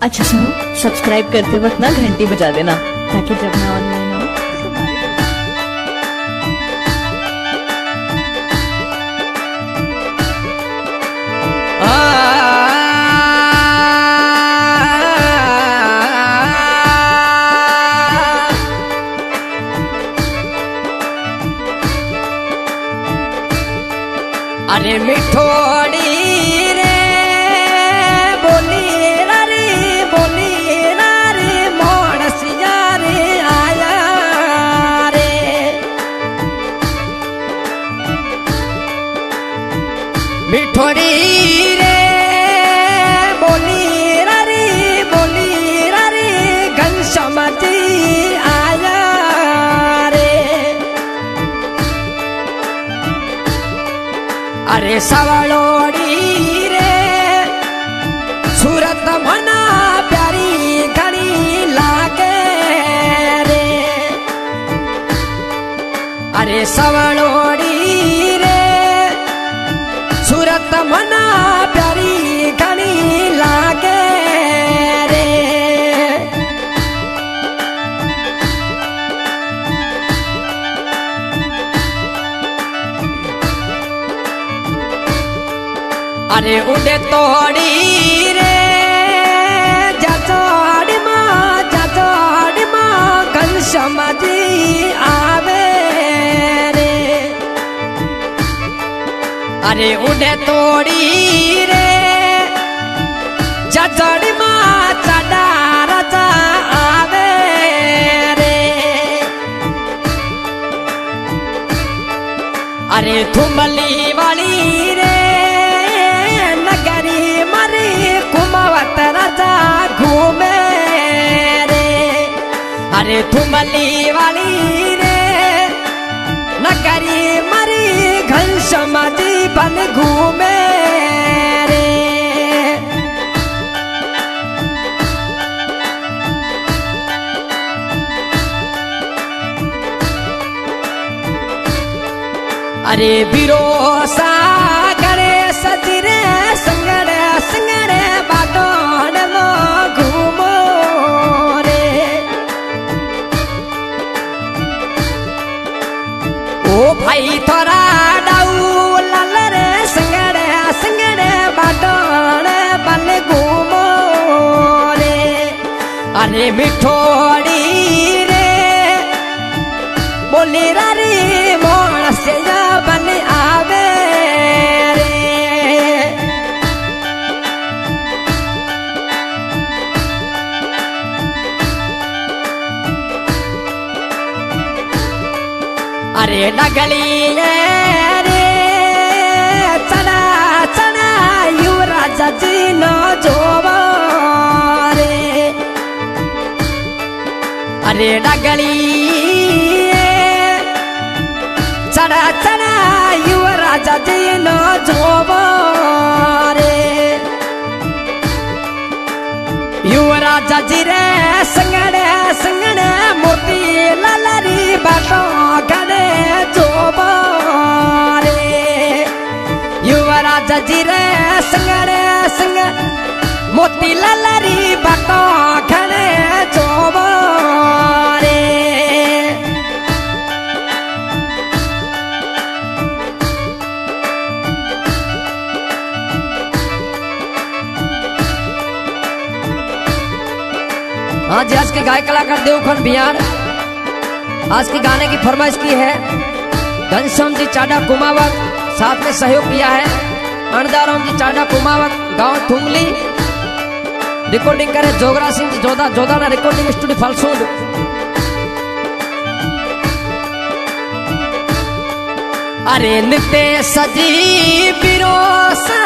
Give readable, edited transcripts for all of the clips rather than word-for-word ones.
अच्छा सुनो, सब्सक्राइब करते वक्त ना घंटी बजा देना ताकि जब मैं ऑनलाइन आऊँ अरे मिठोड़ी रे बोली रे मोणसिया रे आया रे मिठोड़ी रे बोली रे घनश्याम जी आया रे अरे सवलोड़ी रे सूरत मना प्यारी घड़ी लागे रे अरे सवलोड़ी रे सूरत मना प्यारी घड़ी लागे रे अरे उड़े तोड़ी रे जाचोड़ी माँ घनश्याम जी आवे रे अरे उड़े तोड़ी रे जाचोड़ी माँ चढ़ा राजा आवे रे अरे थुमली वाली रे नगरी मरी कुमावत राजा घूमे रे अरे थुमली वाली रे नगरी मरी घनश्याम जी बन घूमे रे अरे बिरोसा गणेश जी रे संगड़े बाटोड़ लो घूमो रे ओ भाई थोड़ा डाऊ लाल रे संगड़े बाटोड़ बन घूमो रे अरे मिठोड़ी रे बोली रे मोण से बन आवे रे अरे नगली रे चना युवराज जी नो जोवा रे अरे नगली चना युवराज जी नो जोवा रे युवराज जी रे संगड़े मोती ललरी बाटो गणे जोवा रे युवराज जी रे संगड़े मोती ललरी बाटो गणे जोवा रे हाँ जी, आज के गायक कलाकार देवखन बिहार आज के गाने की फरमाइश की है घनश्याम जी चाडा कुमावत, साथ में सहयोग किया है अणदाराम जी चाडा कुमावत, गांव थुंगली। रिकॉर्डिंग करे जोगरा सिंह जी जोधा रिकॉर्डिंग स्टूडियो फलसूद। अरे नित्य सजी बिरोसा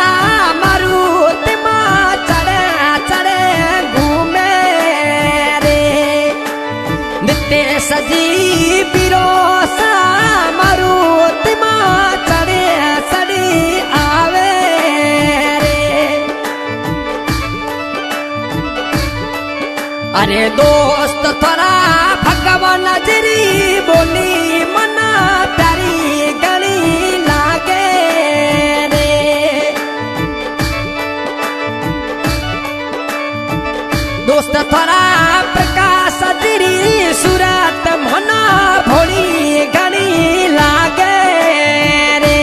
मारुति माँ चढ़े घूमे रे नित्य सजी बिरोसा मारुति माँ चढ़ी आवे रे अरे दोस्त थोड़ा भगवान जरी बोली मना प्यारी गली लागे रे दोस्त थोड़ा प्रकाश तेरी सूरत मना भोली घनी लागे रे।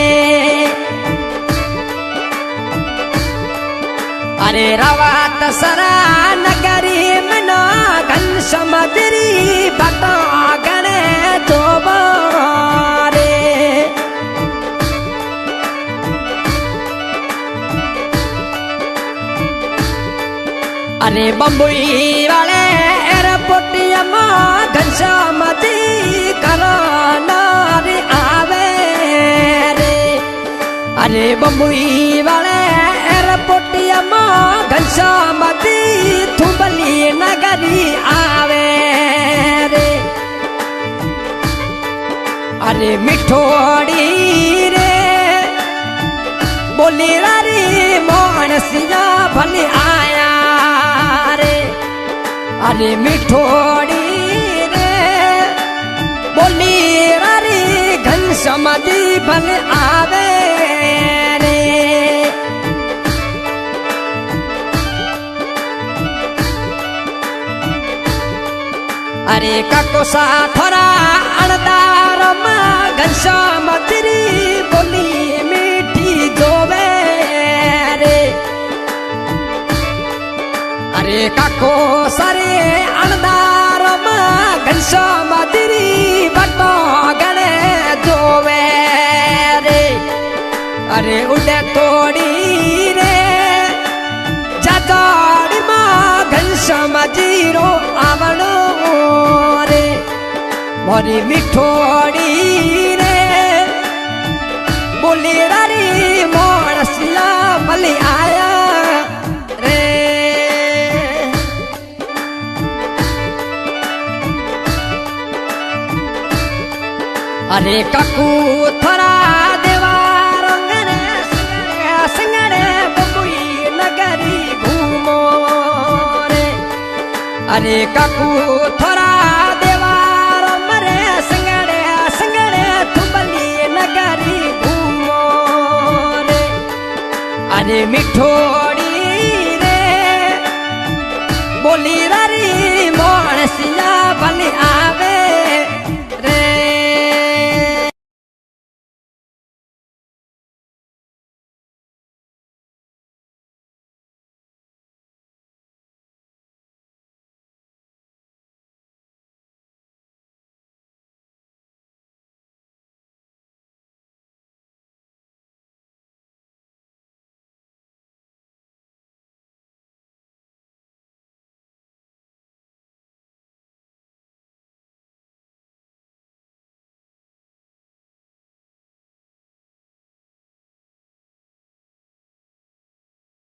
अरे रवात सरा नगरी मना घन समदरी बता गणे दोबारे। अरे बम्बई वाले एयरपोर्ट घनश्यामती करानारी आवे रे। अरे बम्बई वाले एयरपोर्ट घनश्यामती थुबली नगरी आवे रे। अरे मिठोड़ी रे बोली रे मोहनसिया भले आया रे। अरे मिठोड़ी रे बोली रे घनश्यामती भले आवे रे। अरे काकोसा थोड़ा अणदार घनश्यामती बोली मीठी जोवे रे। अरे काको सारे अणदार घनश्यामती बटो गणे जोवे रे। अरे उड़े तोड़ी रे जाजाड़ी घनश्यामती रो आवणो रे। मोरी मिठोड़ी रे बोली रे मोहनसिया भले आया रे। अरे काकू थोड़ा देवार संगड़े बम्बई नगरी घूमो रे। अरे काकू थोड़ा देवार मरे संगड़े थुबली नगरी घूमो रे। अरे मिठोड़ी रे बोली रे मोहनसिया भले